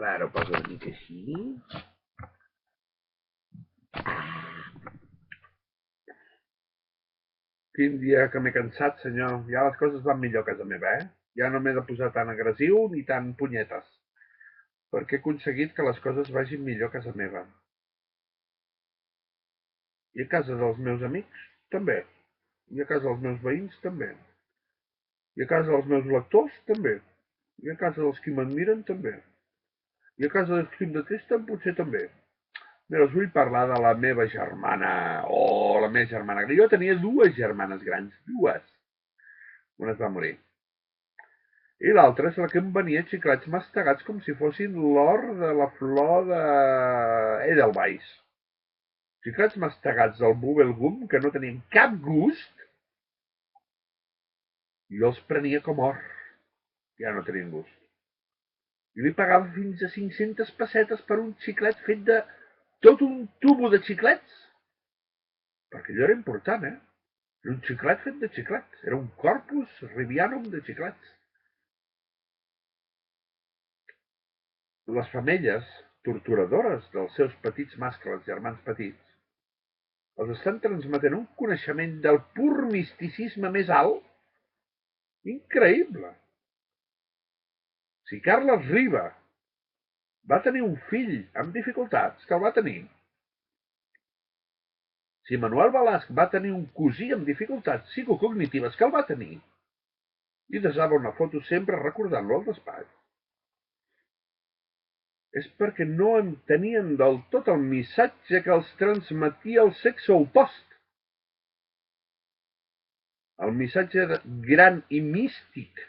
Ara ho poso una mica així. Quin dia que m'he cansat, senyor. Ja les coses van millor a casa meva, eh? Ja no m'he de posar tan agressiu ni tan punyetes. Perquè he aconseguit que les coses vagin millor a casa meva. I a casa dels meus amics, també. I a casa dels meus veïns, també. I a casa dels meus lectors, també. I a casa dels qui m'admiren, també. I a casa dels qui em detesten, potser també. Mira, us vull parlar de la meva germana. Oh, la meva germana. Jo tenia dues germanes grans, dues. Una es va morir. I l'altra és la que em venia xiclets mastegats com si fossin l'or de la flor de Edelweiss. Xiclets mastegats del Bubblegum que no tenien cap gust, jo els prenia com or. Ja no tenien gust. I li pagava fins a 500 pessetes per un xiclet fet de tot un tubo de xiclets. Perquè allò era important, eh? Era un xiclet fet de xiclets. Era un corpus ribianum de xiclets. Les femelles, torturadores dels seus petits mascles, germans petits, els estan transmetent un coneixement del pur misticisme més alt increïble. Si Carles Riba va tenir un fill amb dificultats, que el va tenir. Si Manuel Balasc va tenir un cosí amb dificultats psicocognitives, que el va tenir. I desava una foto sempre recordant-lo al despatx. És perquè no entenien del tot el missatge que els transmetia el sexe opost. El missatge gran i místic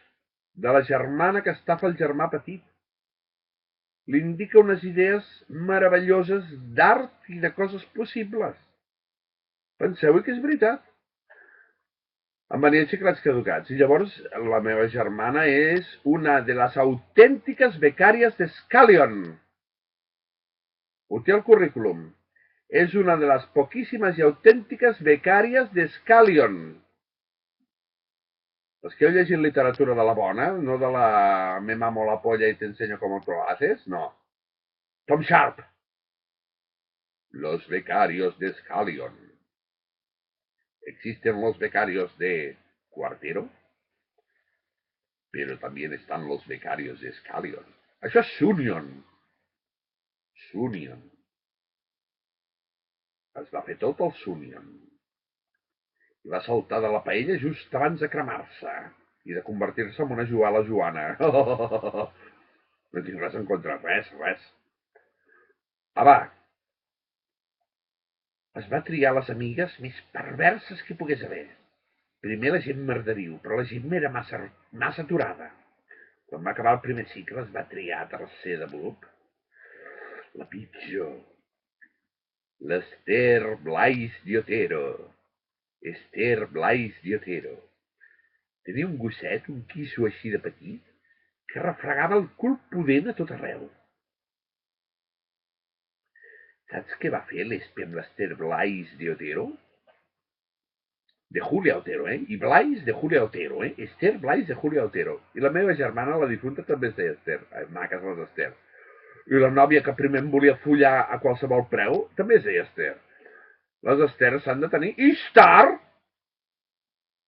de la germana que estafa el germà petit. Li indica unes idees meravelloses d'art i de coses possibles. Penseu-hi que és veritat. Em venien xiclets caducats. I llavors la meva germana és una de les autèntiques becàries de Scallion. Ho té al currículum. És una de les poquíssimes i autèntiques becàries de Scallion. Els que heu llegit literatura de la bona, no de la me mamo la polla y te enseño cómo lo haces, no. Tom Sharp. Los becarios de Scallion. Existen los becarios de Cuartero, pero también están los becarios de Scallion. Això és Sunion. Sunion. Es va fer tot el Sunion. I va saltar de la paella just abans de cremar-se i de convertir-se en una Joala Joana. No tinc res en contra, res. Ah, va. Es va triar les amigues més perverses que pogués haver. Primer la gent merderiu, però la gent era massa aturada. Quan va acabar el primer cicle es va triar tercer de grup. La pitjor. L'Esther Blais Diotero. Esther Blais Diotero. Tenia un gosset, un quisso així de petit, que refregava el cul pudent a tot arreu. Saps què va fer l'Espe amb l'Esther Blais Diotero? De Julia Otero, eh? I Blais de Julia Otero, eh? Esther Blais de Julia Otero. I la meva germana, la difunta, també es deia Esther. Maques les Esther. I la nòvia que primer em volia follar a qualsevol preu, també es deia Esther. Les Esther s'han de tenir. Ishtar!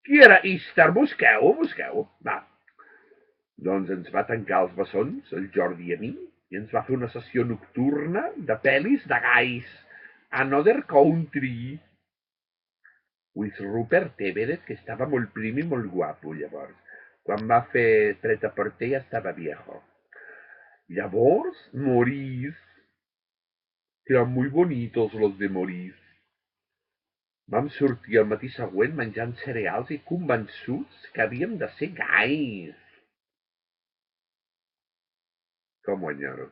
Qui era Ishtar? Busqueu. Va. Doncs ens va tancar els bessons, el Jordi i a mi, i ens va fer una sessió nocturna de pel·lis de gais. Another Country. With Rupert Everett, que estava molt prim i molt guapo, llavors. Quan va fer Preta Porter ja estava viejo. Llavors, Maurice, que eren muy bonitos los de Maurice. Vam sortir el matí següent menjant cereals i convençuts que havíem de ser gais. Com ho enyoro.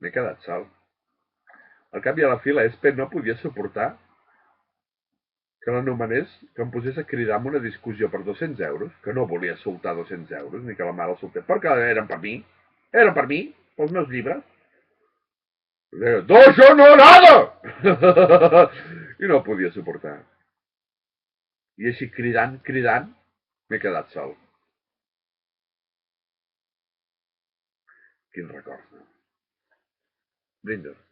M'he quedat sol. Al cap i a la fi, l'Espe no podia suportar que l'anomenés, que em posés a cridar en una discussió per 200 euros, que no volia soltar 200 euros, ni que la mare el soltés, perquè eren per mi, pels meus llibres. ¡Dos yo no nada! I no podia suportar. I així cridant, m'he quedat sol. Quins records, no? Brindis.